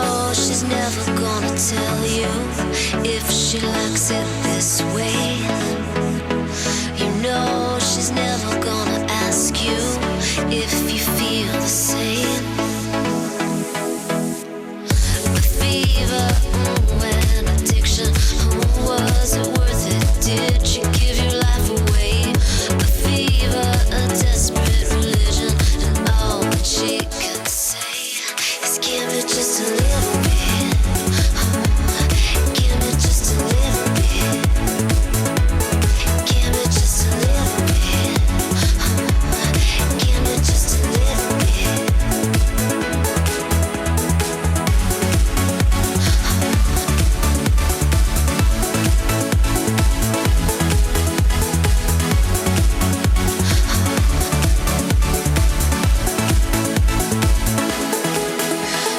know she's never gonna tell you if she likes it this way. You know she's never gonna ask you if you feel the same. The fever, and addiction, was it worth it? Did she give your life away? A fever, a desperate religion, and all that she can say is give me just a little bit. Give me just a little bit. Give me just a little bit. Give me just a little bit.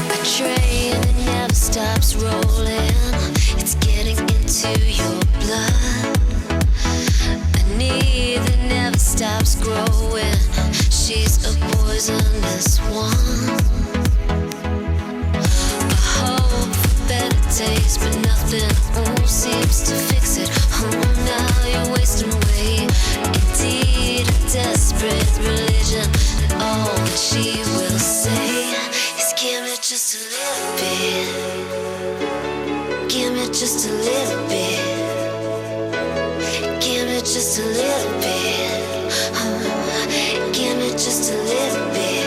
A train that never stops rolling, it's getting into your blood. A need that never stops growing, she's a poisonous one. A hope for better days, but nothing seems to fix it. Now you're wasting away. Indeed, a desperate religion, and all that she will say is give me just a little bit. Give me just a little bit. Give me just a little bit. Give me just a little bit.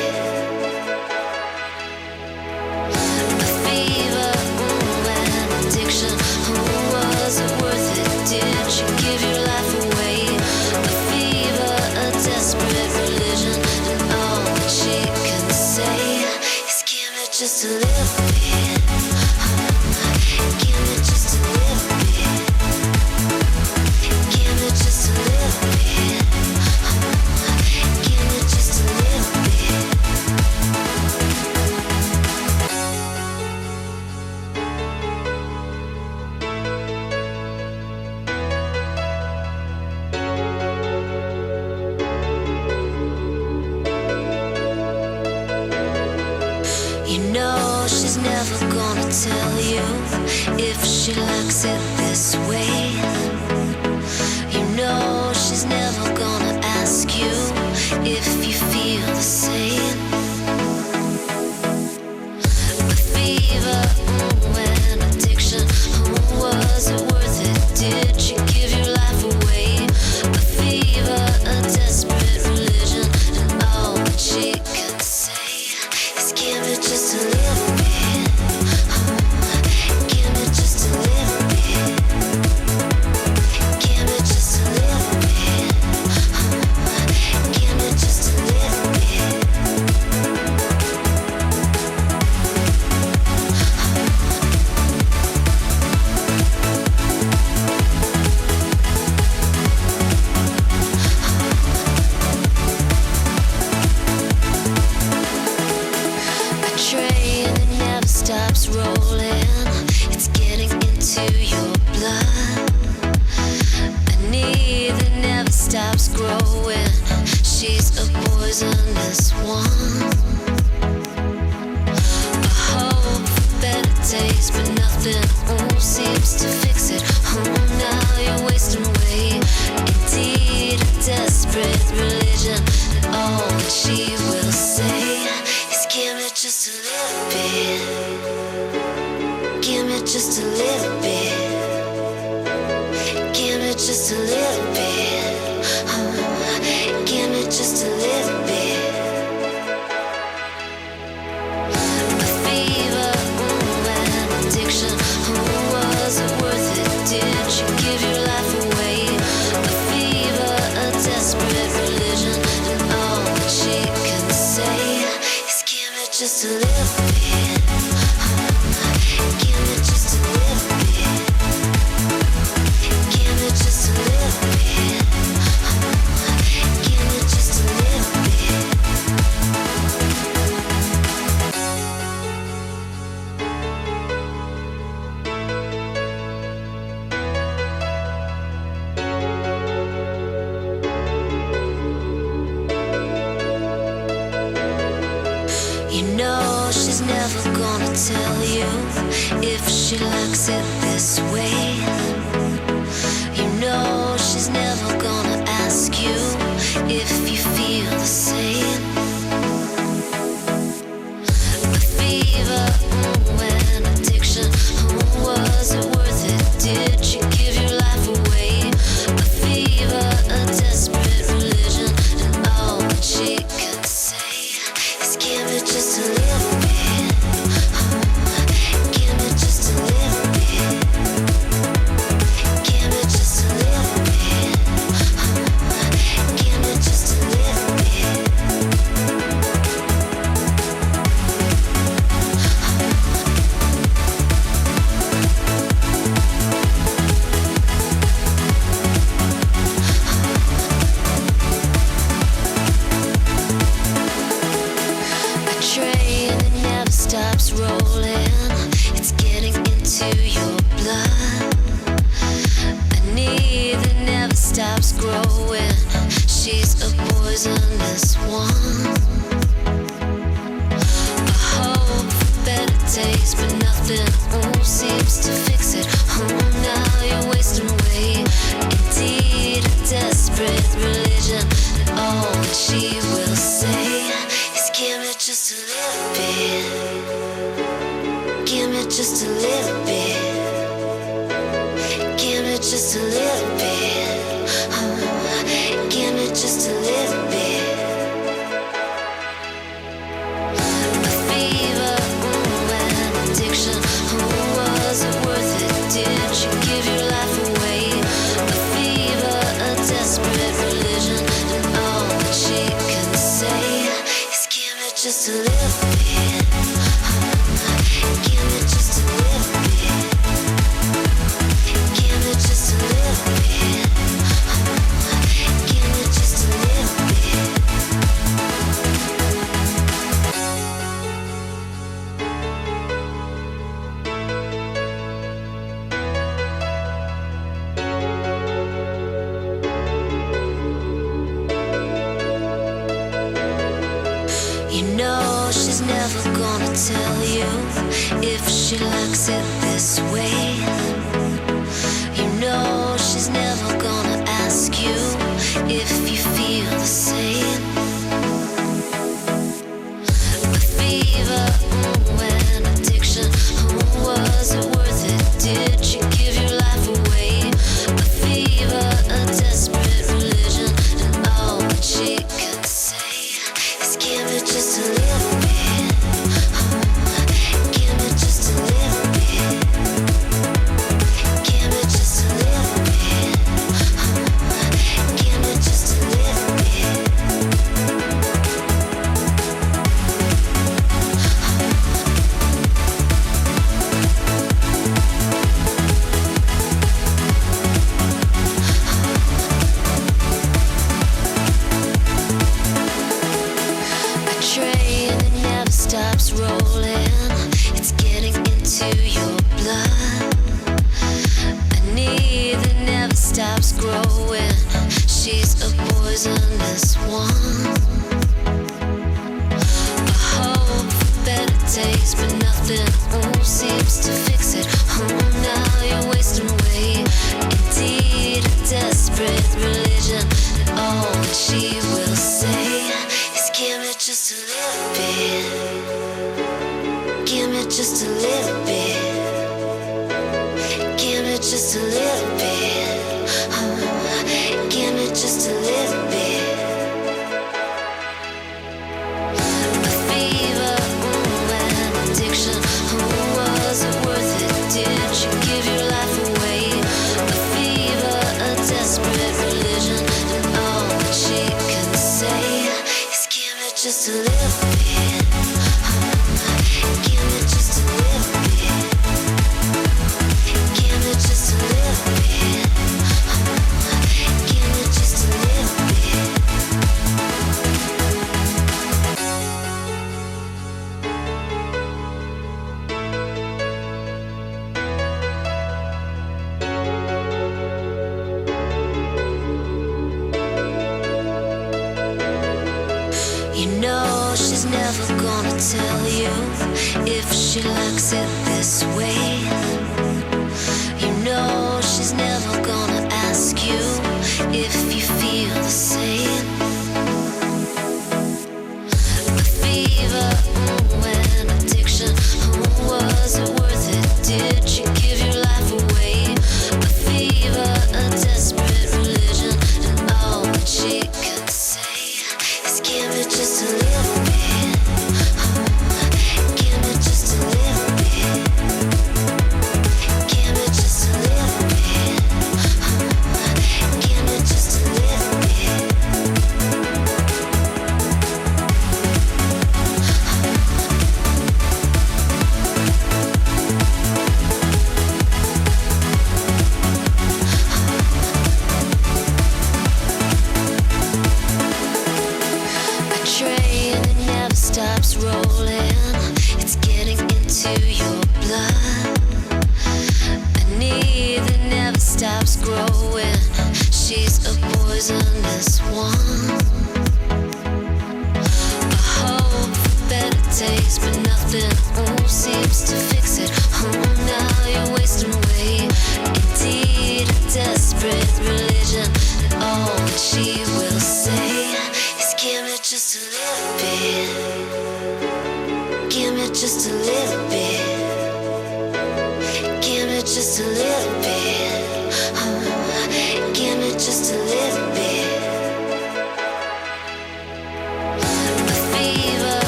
A fever, and addiction, was it worth it? Did you give your life away? A fever, a desperate religion, and all that she can say is give me just a little bit. Give me just a little bit. Give me just a little bit. Give me just a little bit. You know she's never gonna tell you if she likes it this way. You know she's never gonna ask you if you feel the same. The fever, and addiction, was it worth it? Did you give your life away? A fever, a desperate religion, and all that she can say is give me just a little bit. Give me just a little bit. Give me just a little bit. Give me just a little bit. A train that never stops rolling, it's getting into your blood. A need that never stops growing, she's a poisonous one. A hope for better days, but nothing seems to fix it. Now you're wasting away. Indeed, a desperate religion, and all that she will say is give me just a little bit. Give me just a little bit. Give me just a little bit. Give me just a little bit. A fever, and addiction, was it worth it? Did you give your life away? A fever, a desperate religion, and all that she can say is give me just a little bit. Give me just a little bit. Give me just a little bit. tell you if she likes it this way. You know she's never gonna ask you if you feel the same. The fever, and addiction, was it worth it? Did you give your life away? A fever, a desperate religion, and all that she can say is give it just a little bit. Give it just a little bit. Give it just a little bit. Give it just a little bit. Train that never stops rolling, it's getting into your blood. A need that never stops growing, she's a poisonous one. A hope for better days, but nothing seems to fix it. Now you're wasting away. Indeed, a desperate religion, and all that she will say is give me just a little bit. Give me just a little bit. Give me just a little bit. Give me just a little bit. A fever, an addiction, was it worth it? Did you give your life away? A fever, a desperate religion, and all that she can say is give me just a little bit. Give me just a little bit. Give me just a little bit. Give me just a little bit. You know she's never gonna tell you if she likes it this way. You know she's never gonna ask you if you feel the same. The fever, an addiction, was it worth it? Did you give your life away? A fever, a desperate religion, and all that she can say is give it just a little bit. Give it just a little bit. Give it just a little bit. Give it just a little bit. A train that never stops rolling, it's getting into your blood. A need that never stops growing, she's a poisonous one. A hope for better days, but nothing seems to fix it. Now you're wasting away. Indeed, a desperate religion, and all that she will say is give me just a little bit. Give me just a little bit. Give me just a little bit. Give me just a little bit. A fever, an addiction, was it worth it? Did you give your life away? A fever, a desperate religion, and all that she can say is give me just a little bit. Give me just a little bit. Give me just a little bit. Give me just a little bit. You know she's never gonna tell you if she she likes it this way. You know she's never gonna ask you if you feel the same. A fever, an addiction, was it worth it? Did she give your life away? A fever, a desperate religion, and all that she can say is give me just a little bit. Stops rolling, it's getting into your blood. A need that never stops growing, she's a poisonous one. A hope for better taste, but nothing seems to fix it. Oh, now you're wasting away. Indeed, a desperate religion, and all that she will say is give me just a little bit. Give me just a little bit. Give me just a little bit. Give me just a little bit. A fever,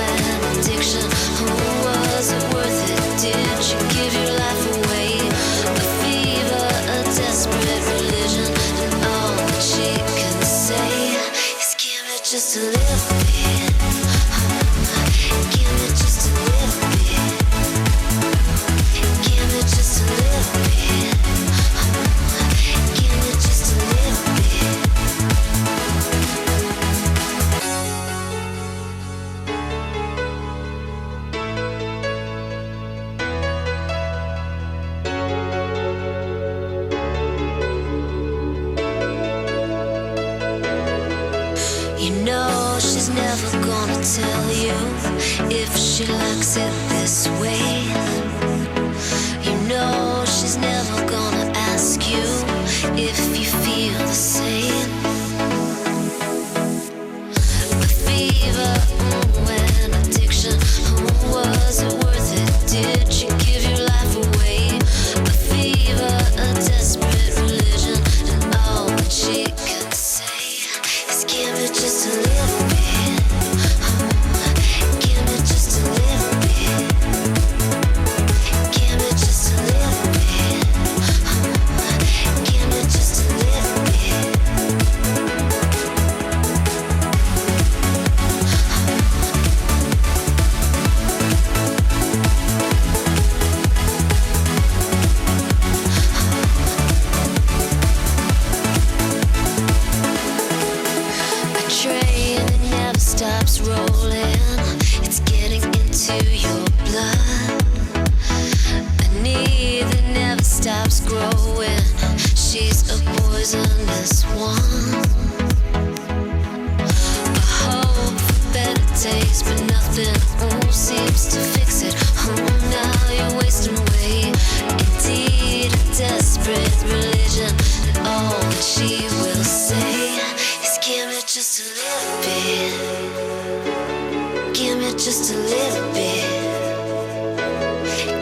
an addiction. Was it worth it? Did you give your life away? A fever, a desperate religion, and all that she can say is give me just a little bit. You know she's never gonna tell you if she likes it this way. You know she's never gonna ask you if you feel the same. A fever, an addiction, was it worth it? Did you give your life away? A fever, a desperate religion, and all that she can say is give me just a little bit. Give me just a little bit. Give me just a little bit. Give me just a little bit. Train that never stops rolling, it's getting into your blood. A need that never stops growing, she's a poisonous one. A hope for better taste, but nothing seems to fix it. Oh, now you're wasting away. Indeed, a desperate religion, and all that she will say is give me just a little bit. Give me just a little bit.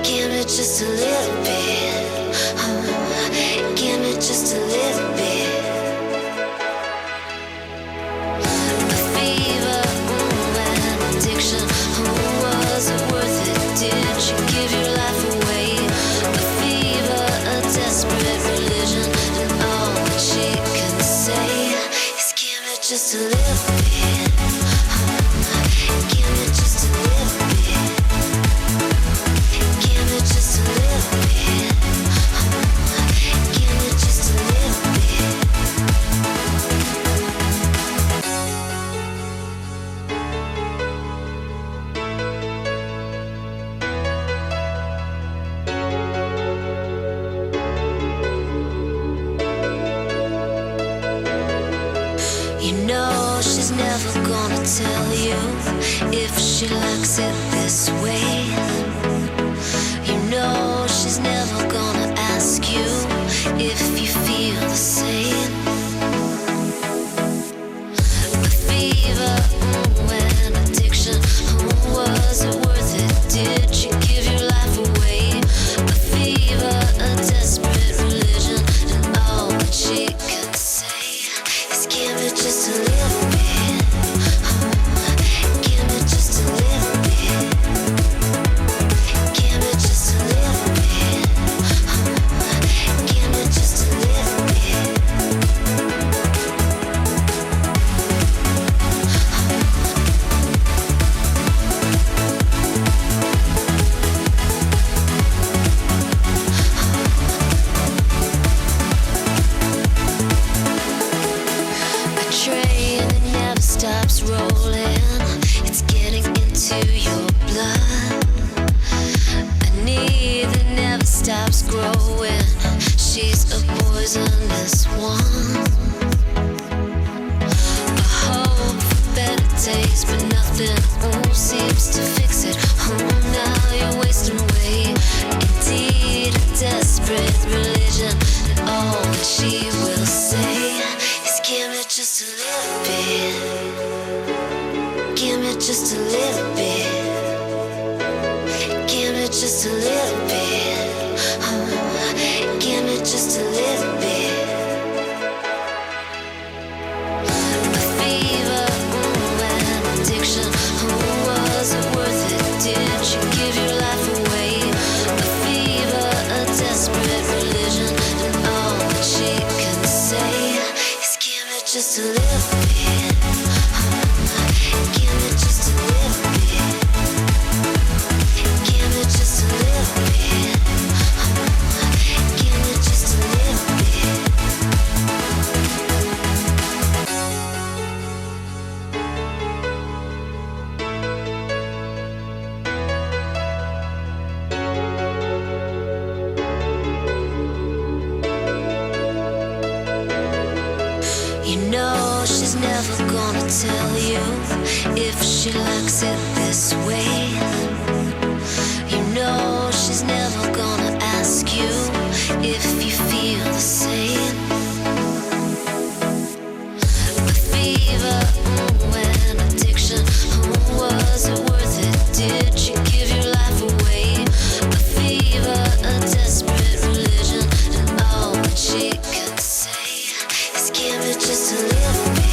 Give me just a little bit. Give me just a little bit. A fever, an addiction. Was it worth it? Did you give your life away? A fever, a desperate religion, and all that she can say is give me just a little bit. Give me just a little bit. Give me just a little bit. Give me just a little bit. You know she's never gonna tell you if she likes it this way. she's never gonna ask you if you feel the same. A fever, an addiction, was it worth it? Did she give your life away? A fever, a desperate religion, and all that she can say is give me just a little bit. Give me just a little bit. Give me just a little bit. Give me just a little bit. A train that never stops rolling, it's getting into your blood. A need that never stops growing, she's a poisonous one. A hope for better days, but nothing seems to fix it. Oh, now you're wasting away. Indeed, a desperate religion, and all that she will say is give me just a little bit. Give me just a little bit. Give me just a little bit. Give me just a little bit. A fever, an addiction, was it worth it? Did you give your life away? A fever, a desperate religion, and all that she can say is give me just a little bit. Give me just a little bit. Give me just a little bit. Give me just a little bit. You know she's never gonna tell you if she likes it this way. You know she's never gonna ask you if you feel the same. A fever, an addiction, was it worth it? Did you give your life away? A fever, a desperate religion, and all that she can say is give me just a little bit.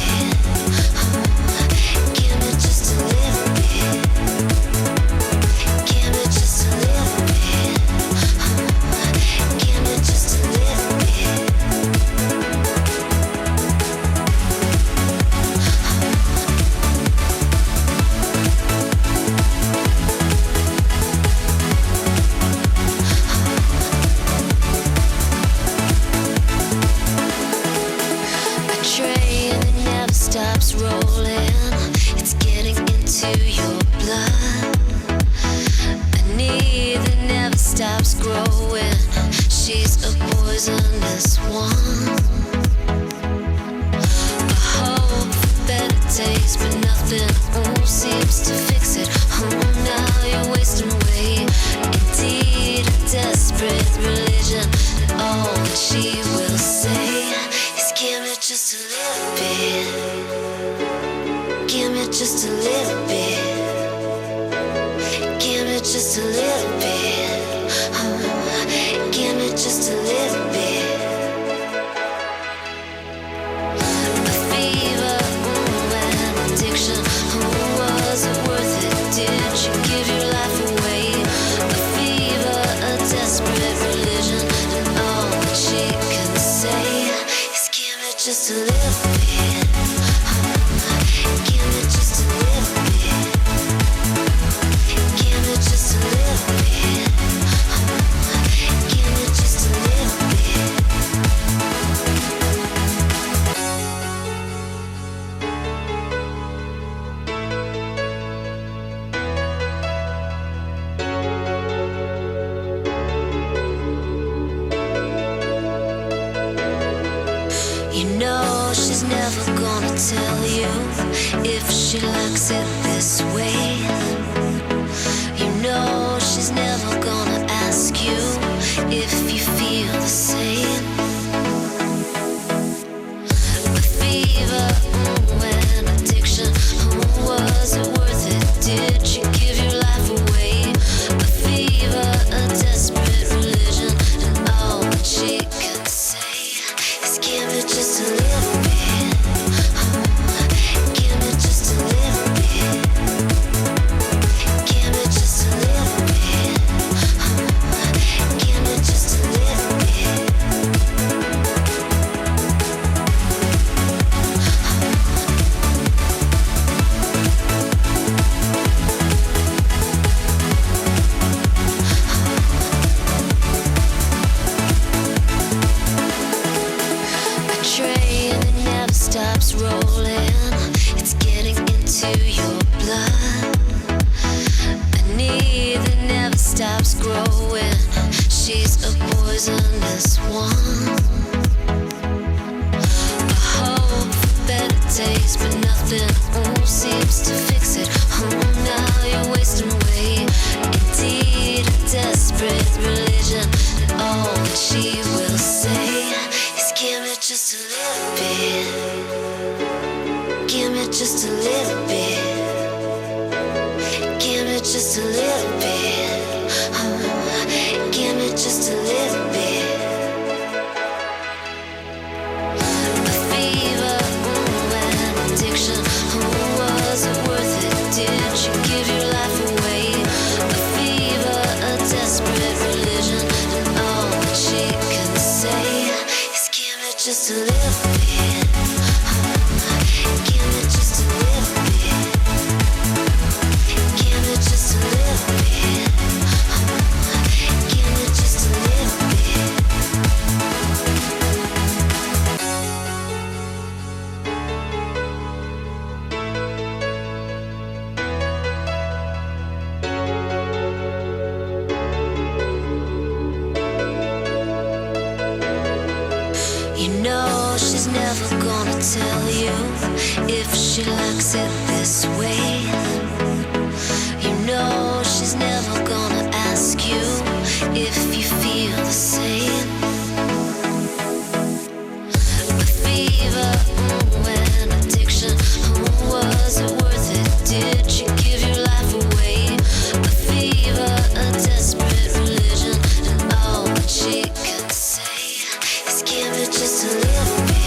Give me just a little bit. Give me just a little bit. Give me just a little bit. A train that never stops rolling, it's getting into your blood. A need that never stops growing, she's a poisonous one. A hope for better days, but nothing seems to fix it. Oh, now you're wasting away. Indeed, a desperate religion, and all that she will say is give me just a little bit. Give me just a little bit. Give me just a little bit. Give me just a little bit. A fever, an addiction, was it worth it? Did you give your life away? A fever, a desperate religion, and all that she can say is give me just a little bit. Give me just a little bit. Give me just a little bit. Give me just a little bit. You know she's never gonna tell you if she likes it this way. You know she's never gonna ask you growing. She's a poisonous one. I hope for better days, but nothing seems to fix it. Oh, now you're wasting away. Indeed, a desperate religion. And all that she will say is, give me just a little bit. Give me just a little bit. Give me just a little bit. Give me just a little bit. A fever, an addiction. Was it worth it? Did you give your life away? A fever, a desperate religion. And all that she can say is, give me just a little bit. Give me just a little bit. Give me just a little bit. Give me just a little bit. You know she's never gonna tell you if she likes it this way. You know she's never gonna ask you if you feel the same. A fever, an addiction. Was it worth it? Did you give your life away? A fever, a desperate religion. And all that she can say is, give me just a little bit.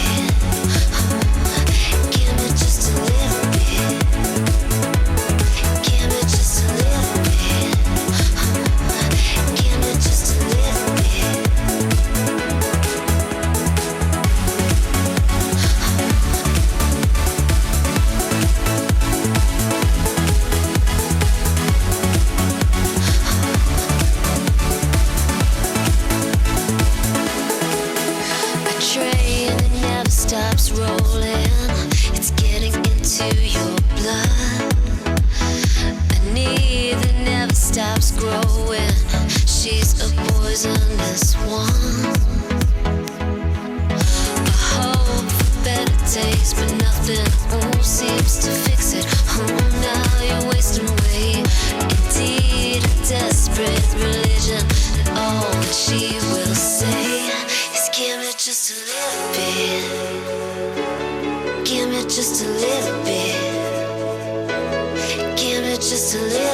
Give me just a little bit. Give me just a little bit. Give me just a little bit. A train that never stops rolling. It's getting into your blood. A need that never stops growing. She's a poisonous one. I hope for better days, but nothing seems to fix it. Oh, now you're wasting away. Indeed, a desperate religion. And all that she will say is, give me just a little bit. Give me just a little bit. Give me just a little